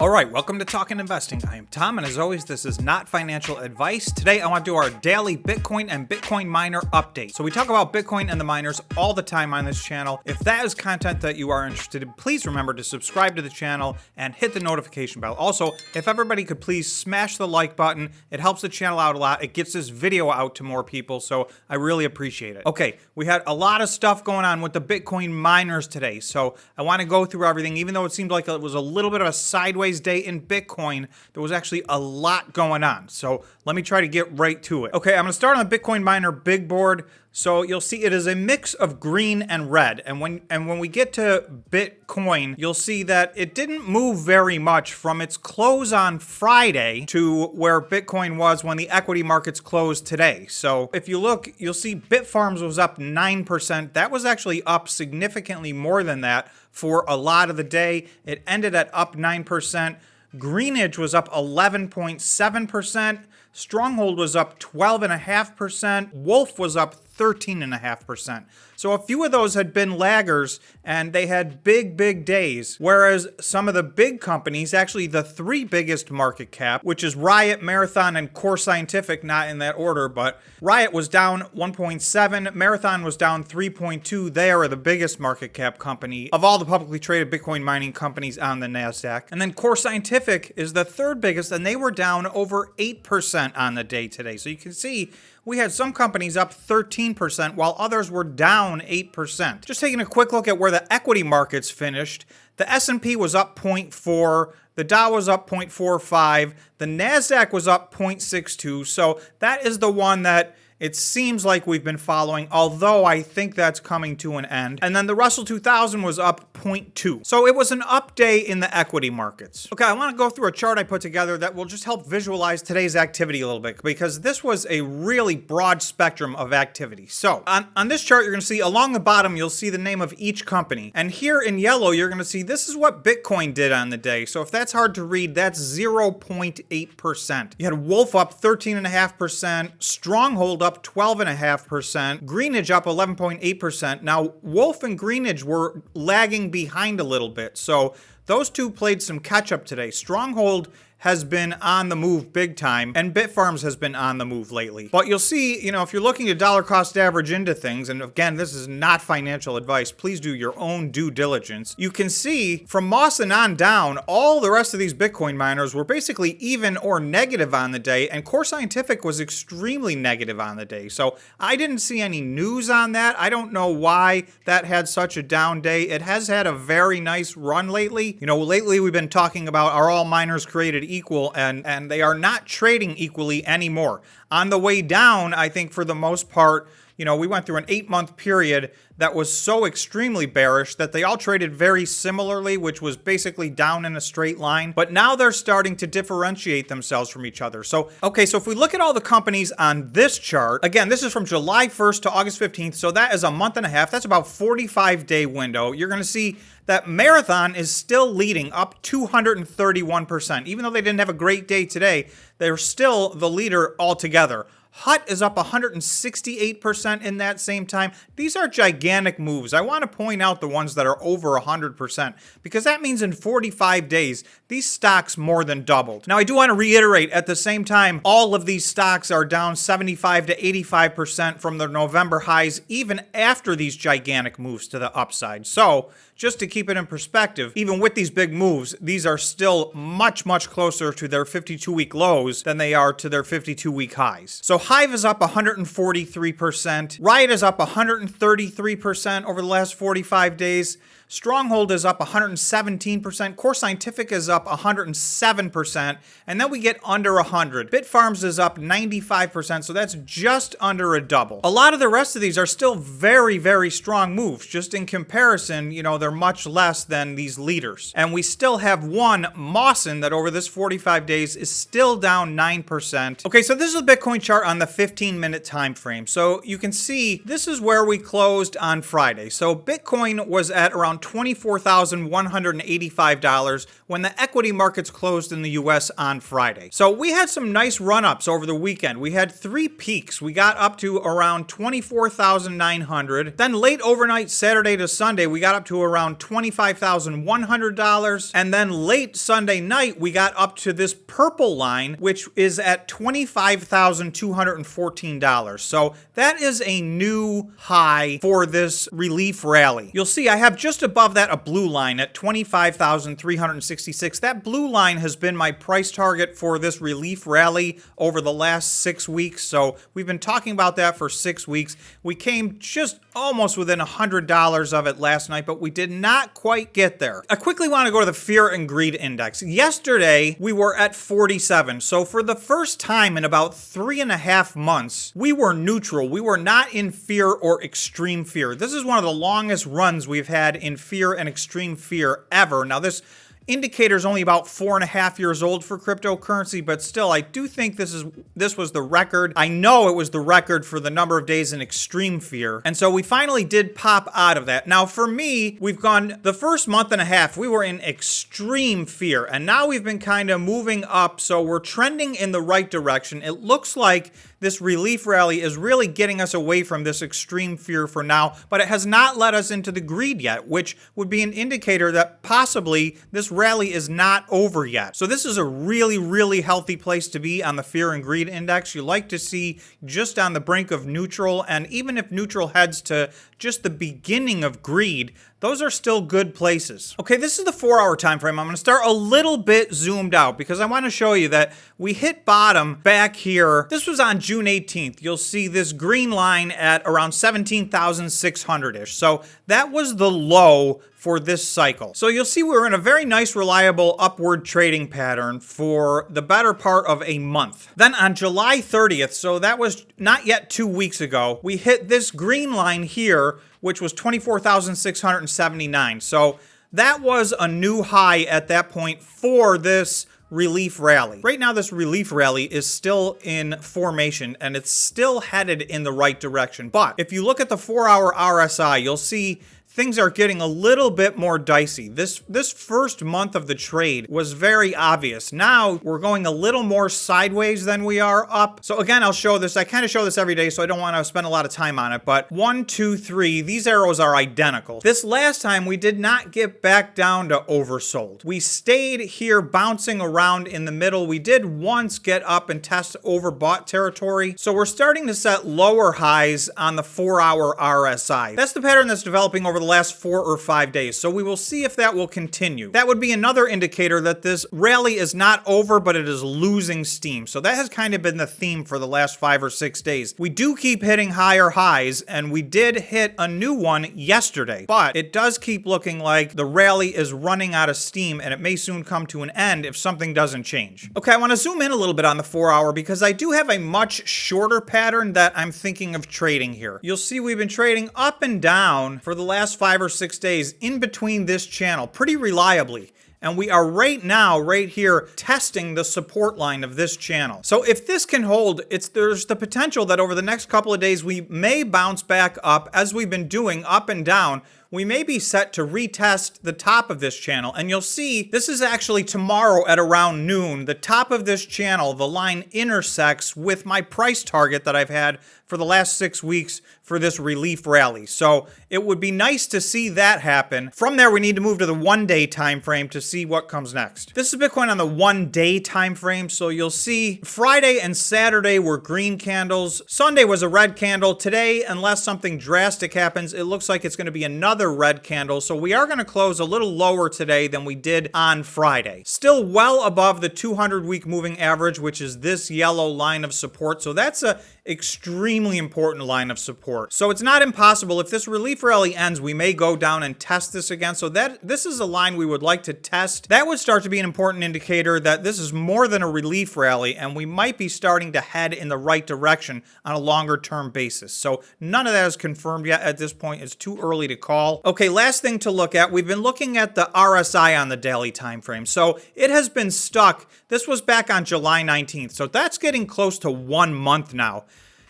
All right, welcome to Talkin' Investing. I am Tom, and as always, this is not financial advice. Today, I want to do our daily Bitcoin and Bitcoin miner update. So we talk about Bitcoin and the miners all the time on this channel. If that is content that you are interested in, please remember to subscribe to the channel and hit the notification bell. Also, if everybody could please smash the like button, it helps the channel out a lot. It gets this video out to more people, so I really appreciate it. Okay, we had a lot of stuff going on with the Bitcoin miners today, so I want to go through everything. Even though it seemed like it was a little bit of a sideways day in Bitcoin, there was actually a lot going on. So let me try to get right to it. Okay, I'm going to start on the Bitcoin miner big board. So you'll see it is a mix of green and red. And when we get to Bitcoin, you'll see that it didn't move very much from its close on Friday to where Bitcoin was when the equity markets closed today. So if you look, you'll see Bitfarms was up 9%. That was actually up significantly more than that for a lot of the day. It ended at up 9%. Greenidge was up 11.7%. Stronghold was up 12.5%. Wolf was up 13.5%. So a few of those had been laggers and they had big days. Whereas some of the big companies, actually the three biggest market cap, which is Riot, Marathon, and Core Scientific, not in that order, but Riot was down 1.7, Marathon was down 3.2. They are the biggest market cap company of all the publicly traded Bitcoin mining companies on the NASDAQ. And then Core Scientific is the third biggest, and they were down over 8% on the day today. So you can see we had some companies up 13% while others were down 8%. Just taking a quick look at where the equity markets finished, the S&P was up 0.4, the Dow was up 0.45, the NASDAQ was up 0.62, so that is the one that it seems like we've been following, although I think that's coming to an end. And then the Russell 2000 was up 0.2. So it was an up day in the equity markets. Okay, I want to go through a chart I put together that will just help visualize today's activity a little bit, because this was a really broad spectrum of activity. So on this chart, you're going to see along the bottom, you'll see the name of each company. And here in yellow, you're going to see this is what Bitcoin did on the day. So if that's hard to read, that's 0.8%. You had Wolf up 13.5%, Stronghold up 12.5%, Greenidge up 11.8%. Now, Wolf and Greenidge were lagging behind a little bit, so those two played some catch up today. Stronghold has been on the move big time, and Bitfarms has been on the move lately. But you'll see, if you're looking to dollar cost average into things, and again, this is not financial advice, please do your own due diligence. You can see from Moss and on down, all the rest of these Bitcoin miners were basically even or negative on the day, and Core Scientific was extremely negative on the day. So I didn't see any news on that. I don't know why that had such a down day. It has had a very nice run lately. Lately we've been talking about are all miners created equal, and they are not trading equally anymore. On the way down, I think for the most part, we went through an 8-month period that was so extremely bearish that they all traded very similarly, which was basically down in a straight line. But now they're starting to differentiate themselves from each other. So if we look at all the companies on this chart, again, this is from July 1st to August 15th. So that is a month and a half. That's about 45-day window. You're going to see that Marathon is still leading up 231%. Even though they didn't have a great day today, they're still the leader altogether. HUT is up 168% in that same time. These are gigantic moves. I want to point out the ones that are over 100%, because that means in 45 days, these stocks more than doubled. Now, I do want to reiterate, at the same time, all of these stocks are down 75 to 85% from their November highs, even after these gigantic moves to the upside. So, just to keep it in perspective, even with these big moves, these are still much closer to their 52-week lows than they are to their 52-week highs. So Hive is up 143%. Riot is up 133% over the last 45 days. Stronghold is up 117%. Core Scientific is up 107%. And then we get under 100. Bitfarms is up 95%. So that's just under a double. A lot of the rest of these are still very strong moves. Just in comparison, they're much less than these leaders. And we still have one, Mawson, that over this 45 days is still down 9%. Okay, so this is a Bitcoin chart on the 15-minute time frame. So you can see this is where we closed on Friday. So Bitcoin was at around around $24,185 when the equity markets closed in the US on Friday. So we had some nice run-ups over the weekend. We had 3 peaks. We got up to around 24,900. Then late overnight, Saturday to Sunday, we got up to around $25,100. And then late Sunday night, we got up to this purple line, which is at $25,214. So that is a new high for this relief rally. You'll see I have just above that a blue line at 25,366. That blue line has been my price target for this relief rally over the last 6 weeks. So we've been talking about that for 6 weeks. We came just almost within $100 of it last night, but we did not quite get there. I quickly want to go to the fear and greed index. Yesterday, we were at 47. So for the first time in about 3.5 months, we were neutral. We were not in fear or extreme fear. This is one of the longest runs we've had in fear and extreme fear ever. Now, this indicator is only about 4.5 years old for cryptocurrency, but still, I do think this was the record. I know it was the record for the number of days in extreme fear. And so we finally did pop out of that. Now, for me, we've gone the first month and a half, we were in extreme fear, and now we've been kind of moving up. So we're trending in the right direction. It looks like this relief rally is really getting us away from this extreme fear for now, but it has not led us into the greed yet, which would be an indicator that possibly this rally is not over yet. So this is a really, really healthy place to be on the fear and greed index. You like to see just on the brink of neutral, and even if neutral heads to just the beginning of greed, those are still good places. Okay, this is the 4-hour time frame. I'm going to start a little bit zoomed out because I want to show you that we hit bottom back here. This was on June 18th. You'll see this green line at around 17,600-ish. So that was the low for this cycle. So you'll see we're in a very nice, reliable upward trading pattern for the better part of a month. Then on July 30th, so that was not yet 2 weeks ago, we hit this green line here, which was 24,679. So that was a new high at that point for this relief rally. Right now, this relief rally is still in formation and it's still headed in the right direction. But if you look at the 4-hour RSI, you'll see things are getting a little bit more dicey. This first month of the trade was very obvious. Now we're going a little more sideways than we are up. So again, I'll show this. I kind of show this every day, so I don't want to spend a lot of time on it. But 1, 2, 3, these arrows are identical. This last time we did not get back down to oversold. We stayed here bouncing around in the middle. We did once get up and test overbought territory. So we're starting to set lower highs on the 4-hour RSI. That's the pattern that's developing over the last 4 or 5 days. So we will see if that will continue. That would be another indicator that this rally is not over, but it is losing steam. So that has kind of been the theme for the last 5 or 6 days. We do keep hitting higher highs, and we did hit a new one yesterday, but it does keep looking like the rally is running out of steam, and it may soon come to an end if something doesn't change. Okay, I want to zoom in a little bit on the 4-hour because I do have a much shorter pattern that I'm thinking of trading here. You'll see we've been trading up and down for the last 5 or 6 days in between this channel pretty reliably. And we are right now, right here, testing the support line of this channel. So if this can hold, there's the potential that over the next couple of days, we may bounce back up as we've been doing up and down. We may be set to retest the top of this channel. And you'll see this is actually tomorrow at around noon. The top of this channel, the line intersects with my price target that I've had for the last 6 weeks for this relief rally. So it would be nice to see that happen. From there, we need to move to the 1-day time frame to see what comes next. This is Bitcoin on the 1-day time frame. So you'll see Friday and Saturday were green candles. Sunday was a red candle. Today, unless something drastic happens, it looks like it's going to be another red candle. So we are going to close a little lower today than we did on Friday. Still well above the 200-week moving average, which is this yellow line of support. So that's a extremely important line of support. So it's not impossible. If this relief rally ends, we may go down and test this again. So this is a line we would like to test. That would start to be an important indicator that this is more than a relief rally, and we might be starting to head in the right direction on a longer term basis. So none of that is confirmed yet at this point. It's too early to call. Okay, last thing to look at. We've been looking at the RSI on the daily time frame. So it has been stuck. This was back on July 19th. So that's getting close to 1 month now.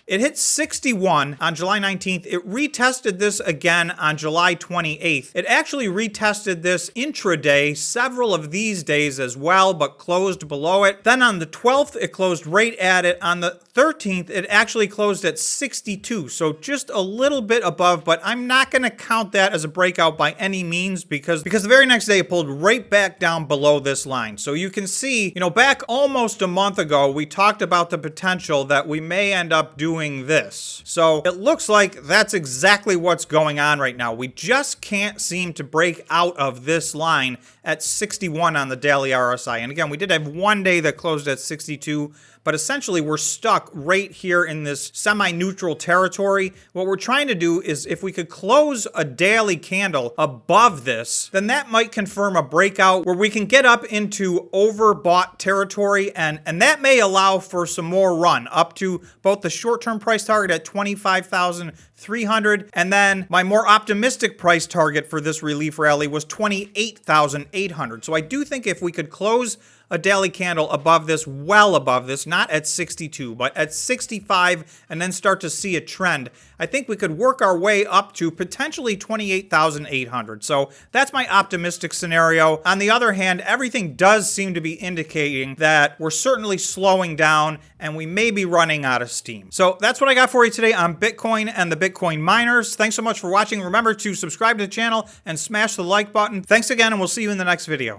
It hit 61 on July 19th. It retested this again on July 28th. It actually retested this intraday several of these days as well, but closed below it. Then on the 12th, it closed right at it. On the 13th, it actually closed at 62, so just a little bit above, but I'm not going to count that as a breakout by any means because the very next day it pulled right back down below this line. So you can see, back almost a month ago, we talked about the potential that we may end up doing this. So it looks like that's exactly what's going on right now. We just can't seem to break out of this line at 61 on the daily RSI. And again, we did have one day that closed at 62, but essentially we're stuck right here in this semi-neutral territory. What we're trying to do is if we could close a daily candle above this, then that might confirm a breakout where we can get up into overbought territory, and that may allow for some more run up to both the short-term price target at 25,300, and then my more optimistic price target for this relief rally was 28,800. So I do think if we could close a daily candle above this, well above this, not at 62, but at 65, and then start to see a trend, I think we could work our way up to potentially 28,800. So that's my optimistic scenario. On the other hand, everything does seem to be indicating that we're certainly slowing down and we may be running out of steam. So that's what I got for you today on Bitcoin and the Bitcoin miners. Thanks so much for watching. Remember to subscribe to the channel and smash the like button. Thanks again, and we'll see you in the next video.